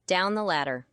Down the ladder.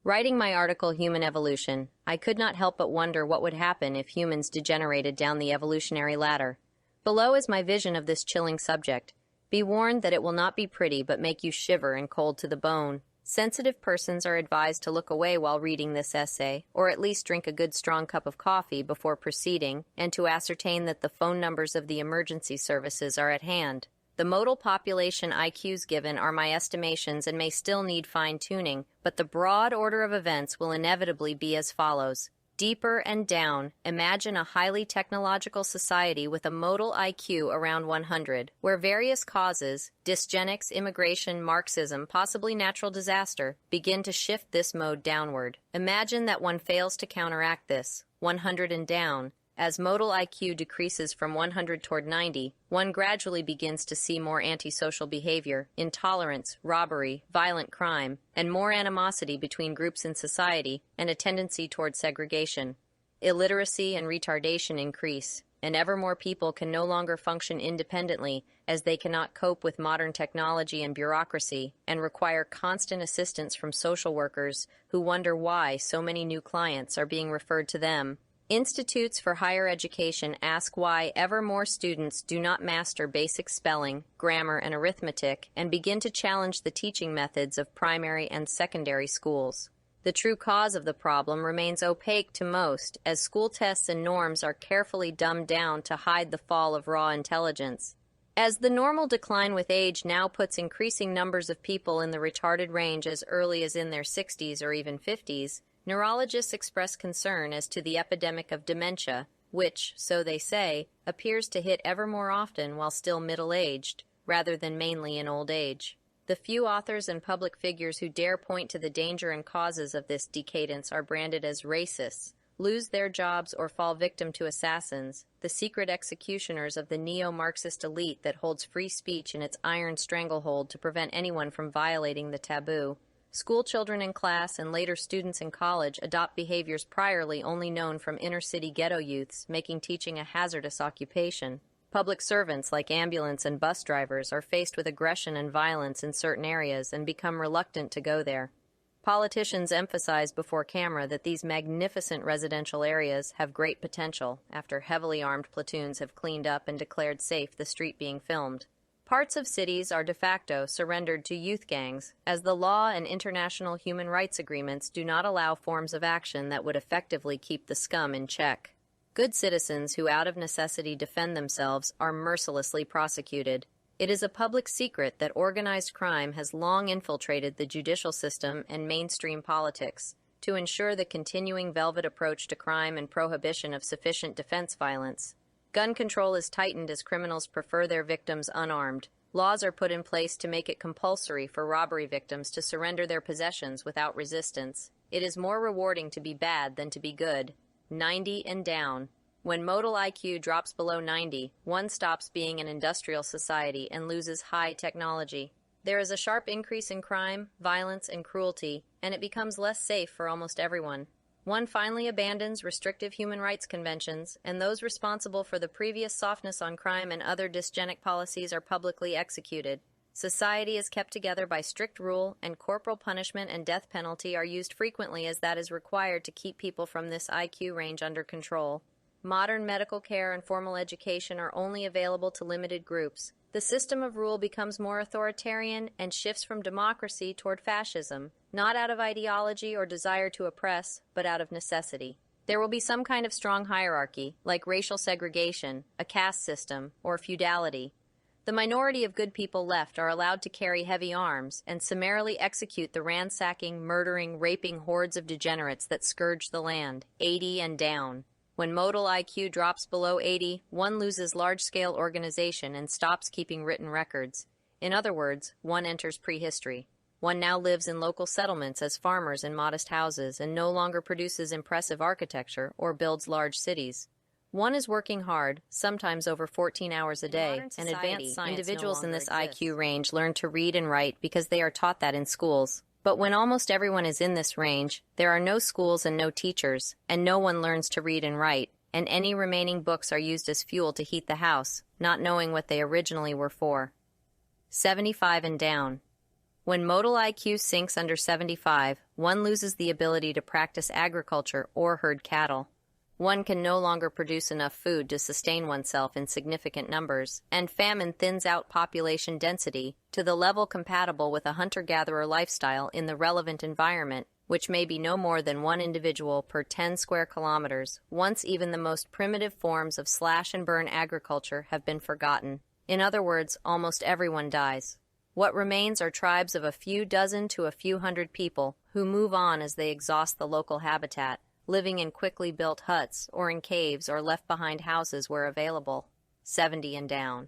Writing my article, Human Evolution, I could not help but wonder what would happen if humans degenerated down the evolutionary ladder. Below is my vision of this chilling subject. Be warned that it will not be pretty but make you shiver and cold to the bone. Sensitive persons are advised to look away while reading this essay, or at least drink a good strong cup of coffee before proceeding, and to ascertain that the phone numbers of the emergency services are at hand. The modal population IQs given are my estimations and may still need fine-tuning, but the broad order of events will inevitably be as follows. Deeper and down, imagine a highly technological society with a modal IQ around 100, where various causes, dysgenics, immigration, Marxism, possibly natural disaster, begin to shift this mode downward. Imagine that one fails to counteract this, 100 and down. As modal IQ decreases from 100 toward 90, one gradually begins to see more antisocial behavior, intolerance, robbery, violent crime, and more animosity between groups in society, and a tendency toward segregation. Illiteracy and retardation increase, and ever more people can no longer function independently as they cannot cope with modern technology and bureaucracy, and require constant assistance from social workers who wonder why so many new clients are being referred to them. Institutes for higher education ask why ever more students do not master basic spelling, grammar, and arithmetic, and begin to challenge the teaching methods of primary and secondary schools. The true cause of the problem remains opaque to most, as school tests and norms are carefully dumbed down to hide the fall of raw intelligence. As the normal decline with age now puts increasing numbers of people in the retarded range as early as in their 60s or even 50s, neurologists express concern as to the epidemic of dementia, which, so they say, appears to hit ever more often while still middle-aged, rather than mainly in old age. The few authors and public figures who dare point to the danger and causes of this decadence are branded as racists, lose their jobs, or fall victim to assassins, the secret executioners of the neo-Marxist elite that holds free speech in its iron stranglehold to prevent anyone from violating the taboo. School children in class and later students in college adopt behaviors priorly only known from inner-city ghetto youths, making teaching a hazardous occupation. Public servants like ambulance and bus drivers are faced with aggression and violence in certain areas and become reluctant to go there. Politicians emphasize before camera that these magnificent residential areas have great potential after heavily armed platoons have cleaned up and declared safe the street being filmed. Parts of cities are de facto surrendered to youth gangs, as the law and international human rights agreements do not allow forms of action that would effectively keep the scum in check. Good citizens who out of necessity defend themselves are mercilessly prosecuted. It is a public secret that organized crime has long infiltrated the judicial system and mainstream politics to ensure the continuing velvet approach to crime and prohibition of sufficient defense violence. Gun control is tightened as criminals prefer their victims unarmed. Laws are put in place to make it compulsory for robbery victims to surrender their possessions without resistance. It is more rewarding to be bad than to be good. 90 and down. When modal IQ drops below 90, one stops being an industrial society and loses high technology. There is a sharp increase in crime, violence, and cruelty, and it becomes less safe for almost everyone. One finally abandons restrictive human rights conventions, and those responsible for the previous softness on crime and other dysgenic policies are publicly executed. Society is kept together by strict rule, and corporal punishment and death penalty are used frequently as that is required to keep people from this IQ range under control. Modern medical care and formal education are only available to limited groups. The system of rule becomes more authoritarian and shifts from democracy toward fascism, not out of ideology or desire to oppress, but out of necessity. There will be some kind of strong hierarchy, like racial segregation, a caste system, or feudality. The minority of good people left are allowed to carry heavy arms and summarily execute the ransacking, murdering, raping hordes of degenerates that scourge the land, 80 and down. When modal IQ drops below 80, one loses large-scale organization and stops keeping written records. In other words, one enters prehistory. One now lives in local settlements as farmers in modest houses and no longer produces impressive architecture or builds large cities. One is working hard, sometimes over 14 hours a day, and advanced science. Individuals in this IQ range learn to read and write because they are taught that in schools. But when almost everyone is in this range, there are no schools and no teachers, and no one learns to read and write, and any remaining books are used as fuel to heat the house, not knowing what they originally were for. 75 and down. When modal IQ sinks under 75, one loses the ability to practice agriculture or herd cattle. One can no longer produce enough food to sustain oneself in significant numbers, and famine thins out population density to the level compatible with a hunter-gatherer lifestyle in the relevant environment, which may be no more than one individual per 10 square kilometers. Once even the most primitive forms of slash-and-burn agriculture have been forgotten. In other words, almost everyone dies. What remains are tribes of a few dozen to a few hundred people who move on as they exhaust the local habitat, living in quickly built huts or in caves or left behind houses where available. 70 and down.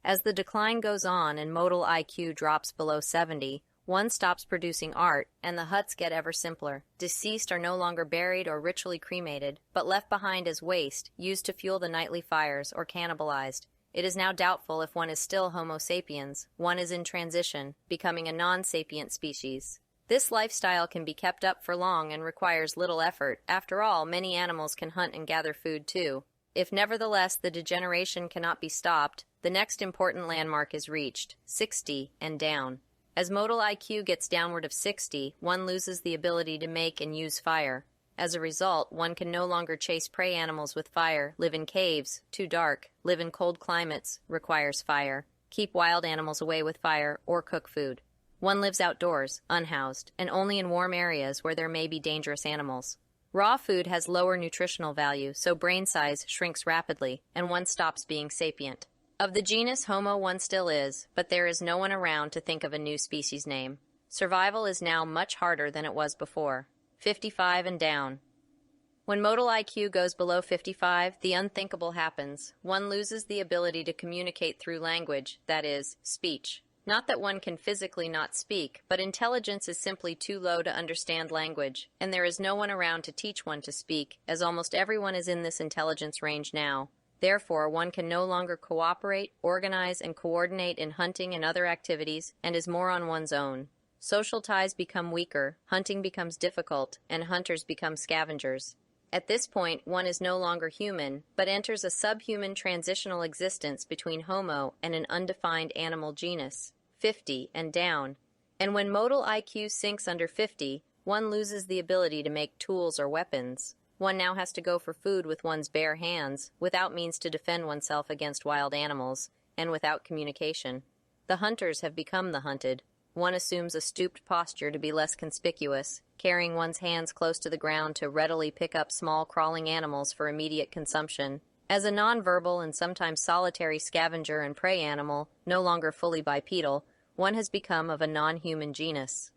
As the decline goes on and modal IQ drops below 70, one stops producing art and the huts get ever simpler. Deceased are no longer buried or ritually cremated, but left behind as waste, used to fuel the nightly fires or cannibalized. It is now doubtful if one is still Homo sapiens. One is in transition, becoming a non-sapient species. This lifestyle can be kept up for long and requires little effort. After all, many animals can hunt and gather food too. If nevertheless the degeneration cannot be stopped, the next important landmark is reached, 60 and down. As modal IQ gets downward of 60, one loses the ability to make and use fire. As a result, one can no longer chase prey animals with fire, live in caves, too dark, live in cold climates, requires fire, keep wild animals away with fire, or cook food. One lives outdoors, unhoused, and only in warm areas where there may be dangerous animals. Raw food has lower nutritional value, so brain size shrinks rapidly, and one stops being sapient. Of the genus Homo one still is, but there is no one around to think of a new species name. Survival is now much harder than it was before. 55 and down. When modal IQ goes below 55, the unthinkable happens. One loses the ability to communicate through language, that is, speech. Not that one can physically not speak, but intelligence is simply too low to understand language, and there is no one around to teach one to speak, as almost everyone is in this intelligence range now. Therefore, one can no longer cooperate, organize, and coordinate in hunting and other activities, and is more on one's own. Social ties become weaker, hunting becomes difficult, and hunters become scavengers. At this point, one is no longer human, but enters a subhuman transitional existence between Homo and an undefined animal genus, 50 and down. And when modal IQ sinks under 50, one loses the ability to make tools or weapons. One now has to go for food with one's bare hands, without means to defend oneself against wild animals, and without communication. The hunters have become the hunted. One assumes a stooped posture to be less conspicuous, carrying one's hands close to the ground to readily pick up small crawling animals for immediate consumption. As a nonverbal and sometimes solitary scavenger and prey animal, no longer fully bipedal, one has become of a non-human genus.